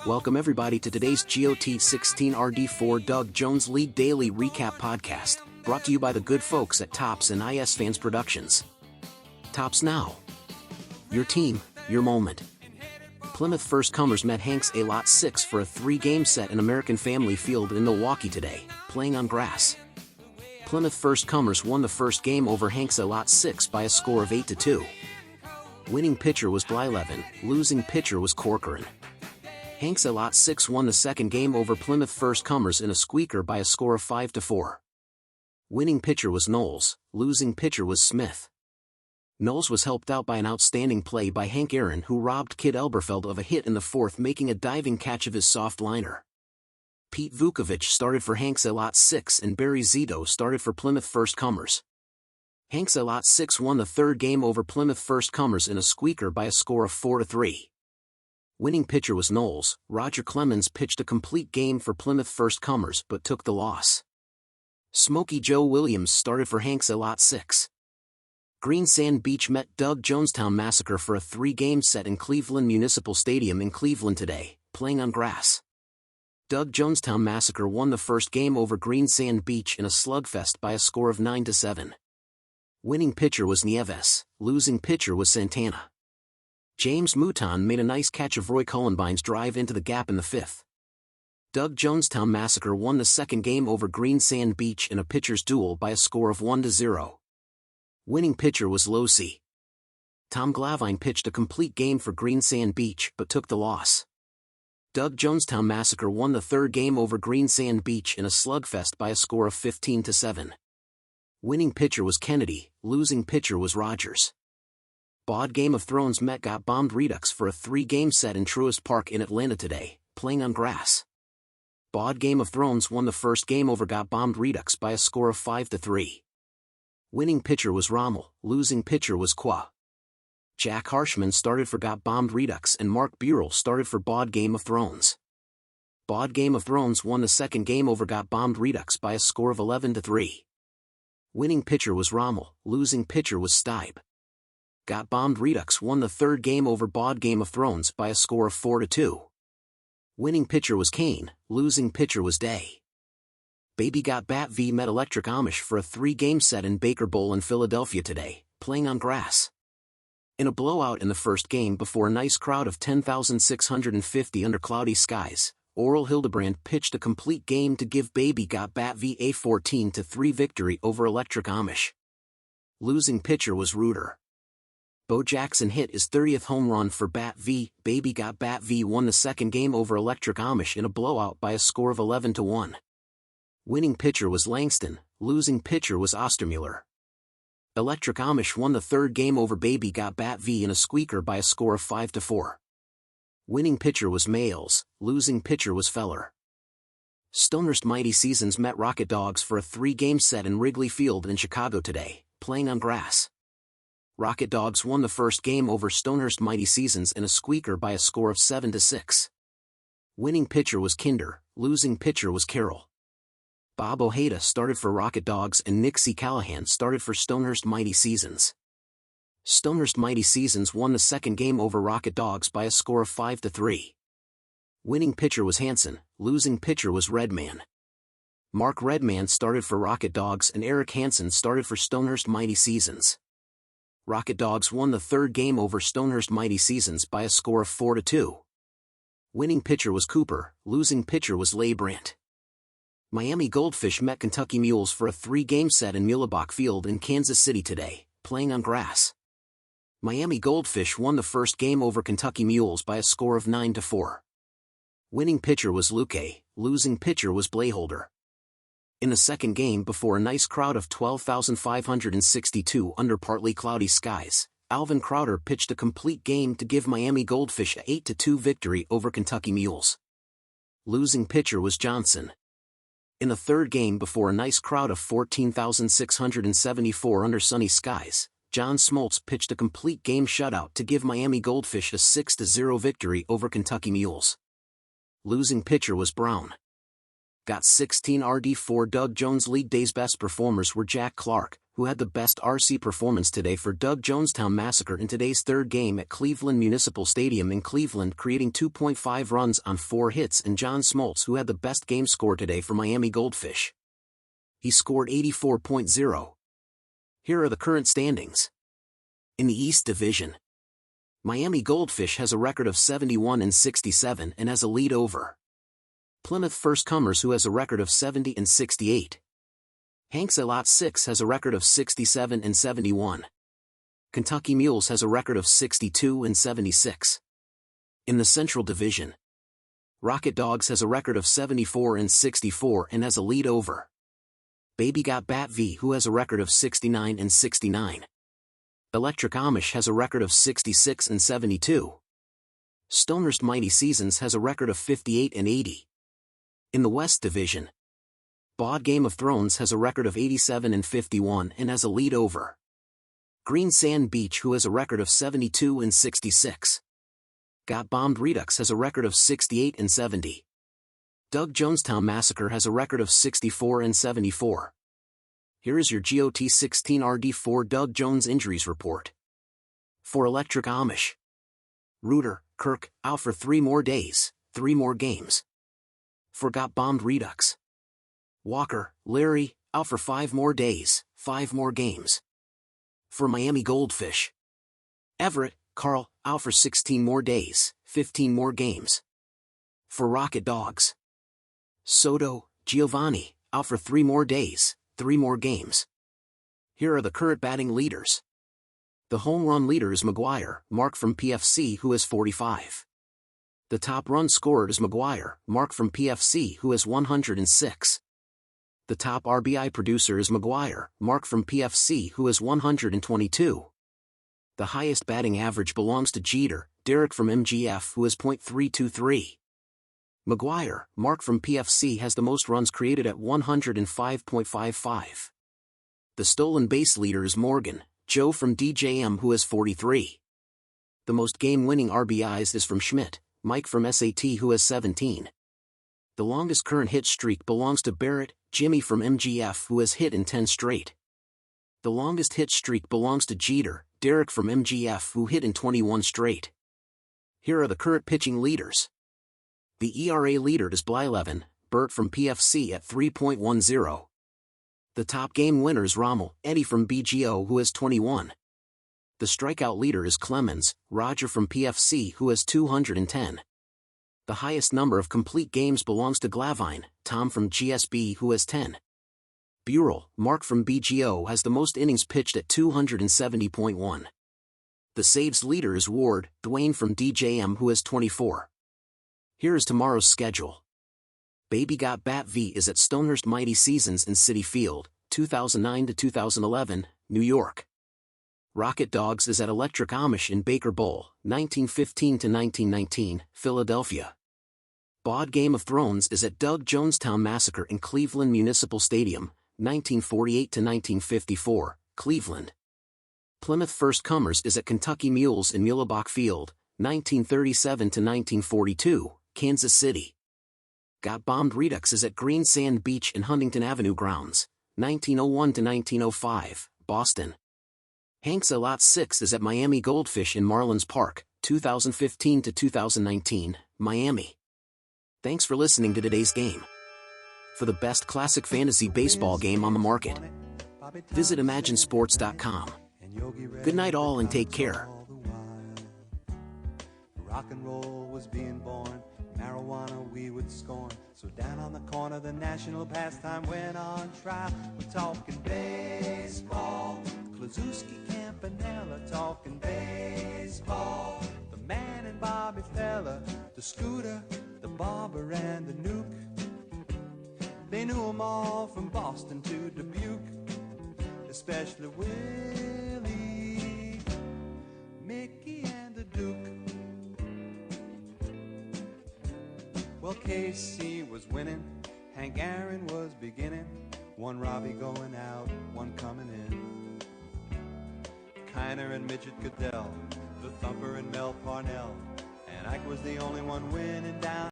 Welcome everybody to today's GOT 16RD4 Doug Jones League Daily Recap Podcast, brought to you by the good folks at Topps and IS Fans Productions. Topps Now. Your team, your moment. Plymouth First Comers met Hanks A Lot 6 for a 3-game set in American Family Field in Milwaukee today, playing on grass. Plymouth First Comers won the first game over Hanks A Lot 6 by a score of 8-2. Winning pitcher was Blyleven, losing pitcher was Corcoran. Hanks A Lot 6 won the second game over Plymouth First Comers in a squeaker by a score of 5-4. Winning pitcher was Knowles, losing pitcher was Smith. Knowles was helped out by an outstanding play by Hank Aaron, who robbed Kid Elberfeld of a hit in the fourth, making a diving catch of his soft liner. Pete Vukovich started for Hanks A Lot 6 and Barry Zito started for Plymouth First Comers. Hanks A Lot 6 won the third game over Plymouth First Comers in a squeaker by a score of 4-3. Winning pitcher was Knowles. Roger Clemens pitched a complete game for Plymouth First Comers but took the loss. Smokey Joe Williams started for Hanks A Lot 6. Green Sand Beach met Doug Jonestown Massacre for a 3-game set in Cleveland Municipal Stadium in Cleveland today, playing on grass. Doug Jonestown Massacre won the first game over Green Sand Beach in a slugfest by a score of 9-7. Winning pitcher was Nieves, losing pitcher was Santana. James Mouton made a nice catch of Roy Cullenbine's drive into the gap in the fifth. Doug Jonestown Massacre won the second game over Green Sand Beach in a pitcher's duel by a score of 1-0. Winning pitcher was Losi. Tom Glavine pitched a complete game for Green Sand Beach but took the loss. Doug Jonestown Massacre won the third game over Green Sand Beach in a slugfest by a score of 15-7. Winning pitcher was Kennedy, losing pitcher was Rogers. BOD Game of Thrones met Got Bombed Redux for a 3-game set in Truist Park in Atlanta today, playing on grass. BOD Game of Thrones won the first game over Got Bombed Redux by a score of 5-3. Winning pitcher was Rommel, losing pitcher was Qua. Jack Harshman started for Got Bombed Redux and Mark Burrell started for BOD Game of Thrones. BOD Game of Thrones won the second game over Got Bombed Redux by a score of 11-3. Winning pitcher was Rommel, losing pitcher was Stibe. Got Bombed Redux won the third game over BOD Game of Thrones by a score of 4-2. Winning pitcher was Kane, losing pitcher was Day. Baby Got Bat V met Electric Amish for a 3-game set in Baker Bowl in Philadelphia today, playing on grass. In a blowout in the first game before a nice crowd of 10,650 under cloudy skies, Oral Hildebrand pitched a complete game to give Baby Got Bat V a 14-3 victory over Electric Amish. Losing pitcher was Reuter. Bo Jackson hit his 30th home run for Bat V. Baby Got Bat V won the second game over Electric Amish in a blowout by a score of 11-1. Winning pitcher was Langston, losing pitcher was Ostermuller. Electric Amish won the third game over Baby Got Bat V in a squeaker by a score of 5-4. Winning pitcher was Mayles, losing pitcher was Feller. Stonehurst Mighty Seasons met Rocket Dogs for a 3-game set in Wrigley Field in Chicago today, playing on grass. Rocket Dogs won the first game over Stonehurst Mighty Seasons in a squeaker by a score of 7-6. Winning pitcher was Kinder, losing pitcher was Carroll. Bob Ojeda started for Rocket Dogs and Nick C. Callahan started for Stonehurst Mighty Seasons. Stonehurst Mighty Seasons won the second game over Rocket Dogs by a score of 5-3. Winning pitcher was Hansen, losing pitcher was Redman. Mark Redman started for Rocket Dogs and Eric Hansen started for Stonehurst Mighty Seasons. Rocket Dogs won the third game over Stonehurst Mighty Seasons by a score of 4-2. Winning pitcher was Cooper, losing pitcher was Leibrandt. Miami Goldfish met Kentucky Mules for a 3-game set in Muehlebach Field in Kansas City today, playing on grass. Miami Goldfish won the first game over Kentucky Mules by a score of 9-4. Winning pitcher was Luque, losing pitcher was Blayholder. In the second game before a nice crowd of 12,562 under partly cloudy skies, Alvin Crowder pitched a complete game to give Miami Goldfish a 8-2 victory over Kentucky Mules. Losing pitcher was Johnson. In the third game before a nice crowd of 14,674 under sunny skies, John Smoltz pitched a complete game shutout to give Miami Goldfish a 6-0 victory over Kentucky Mules. Losing pitcher was Brown. Got 16 RD4 Doug Jones League Day's best performers were Jack Clark, who had the best RC performance today for Doug Jonestown Massacre in today's third game at Cleveland Municipal Stadium in Cleveland, creating 2.5 runs on 4 hits, and John Smoltz, who had the best game score today for Miami Goldfish. He scored 84.0. Here are the current standings. In the East Division, Miami Goldfish has a record of 71-67 and has a lead over Plymouth First Comers, who has a record of 70-68. Hanks at Lot 6 has a record of 67-71. Kentucky Mules has a record of 62-76. In the Central Division, Rocket Dogs has a record of 74-64 and has a lead over Baby Got Bat V, who has a record of 69-69. Electric Amish has a record of 66-72. Stonehurst Mighty Seasons has a record of 58-80. In the West Division, Bod Game of Thrones has a record of 87-51 and has a lead over Green Sand Beach, who has a record of 72-66. Got Bombed Redux has a record of 68-70. Doug Jonestown Massacre has a record of 64-74. Here is your GOT16RD4 Doug Jones Injuries Report. For Electric Amish, Reuter, Kirk, out for 3 more days, 3 more games. For Got Bombed Redux, Walker, Larry, out for 5 more days, 5 more games. For Miami Goldfish, Everett, Carl, out for 16 more days, 15 more games. For Rocket Dogs, Soto, Giovanni, out for 3 more days, 3 more games. Here are the current batting leaders. The home run leader is McGuire, Mark from PFC, who has 45. The top run scorer is McGuire, Mark from PFC, who has 106. The top RBI producer is McGuire, Mark from PFC, who has 122. The highest batting average belongs to Jeter, Derek from MGF, who has .323. McGuire, Mark from PFC, has the most runs created at 105.55. The stolen base leader is Morgan, Joe from DJM, who has 43. The most game-winning RBIs is from Schmidt, Mike from SAT, who has 17. The longest current hit streak belongs to Barrett, Jimmy from MGF, who has hit in 10 straight. The longest hit streak belongs to Jeter, Derek from MGF, who hit in 21 straight. Here are the current pitching leaders. The ERA leader is Blyleven, Bert from PFC at 3.10. The top game winner is Rommel, Eddie from BGO, who has 21. The strikeout leader is Clemens, Roger from PFC, who has 210. The highest number of complete games belongs to Glavine, Tom from GSB, who has 10. Burrell, Mark from BGO, has the most innings pitched at 270.1. The saves leader is Ward, Dwayne from DJM, who has 24. Here is tomorrow's schedule. Baby Got Bat V is at Stonehurst Mighty Seasons in Citi Field, 2009-2011, New York. Rocket Dogs is at Electric Amish in Baker Bowl, 1915-1919, Philadelphia. Bod Game of Thrones is at Doug Jonestown Massacre in Cleveland Municipal Stadium, 1948-1954, Cleveland. Plymouth First Comers is at Kentucky Mules in Muhlebach Field, 1937-1942, Kansas City. Got Bombed Redux is at Green Sand Beach in Huntington Avenue Grounds, 1901-1905, Boston. Hanks at Lot 6 is at Miami Goldfish in Marlins Park, 2015-2019, Miami. Thanks for listening to today's game. For the best classic fantasy baseball game on the market, visit imaginesports.com. Good night all and take care. Rock and roll was being born, marijuana we would scorn. So down on the corner the national pastime went on trial. We're talking baseball, Klazuski, Campanella, talking baseball. The man and Bobby Fella, the Scooter, the Barber and the Nuke. They knew them all from Boston to Dubuque, especially Willie, Mickey and the Duke. Well, Casey was winning, Hank Aaron was beginning, one Robbie going out, one coming in. Kiner and Midget Goodell, the Thumper and Mel Parnell, and Ike was the only one winning down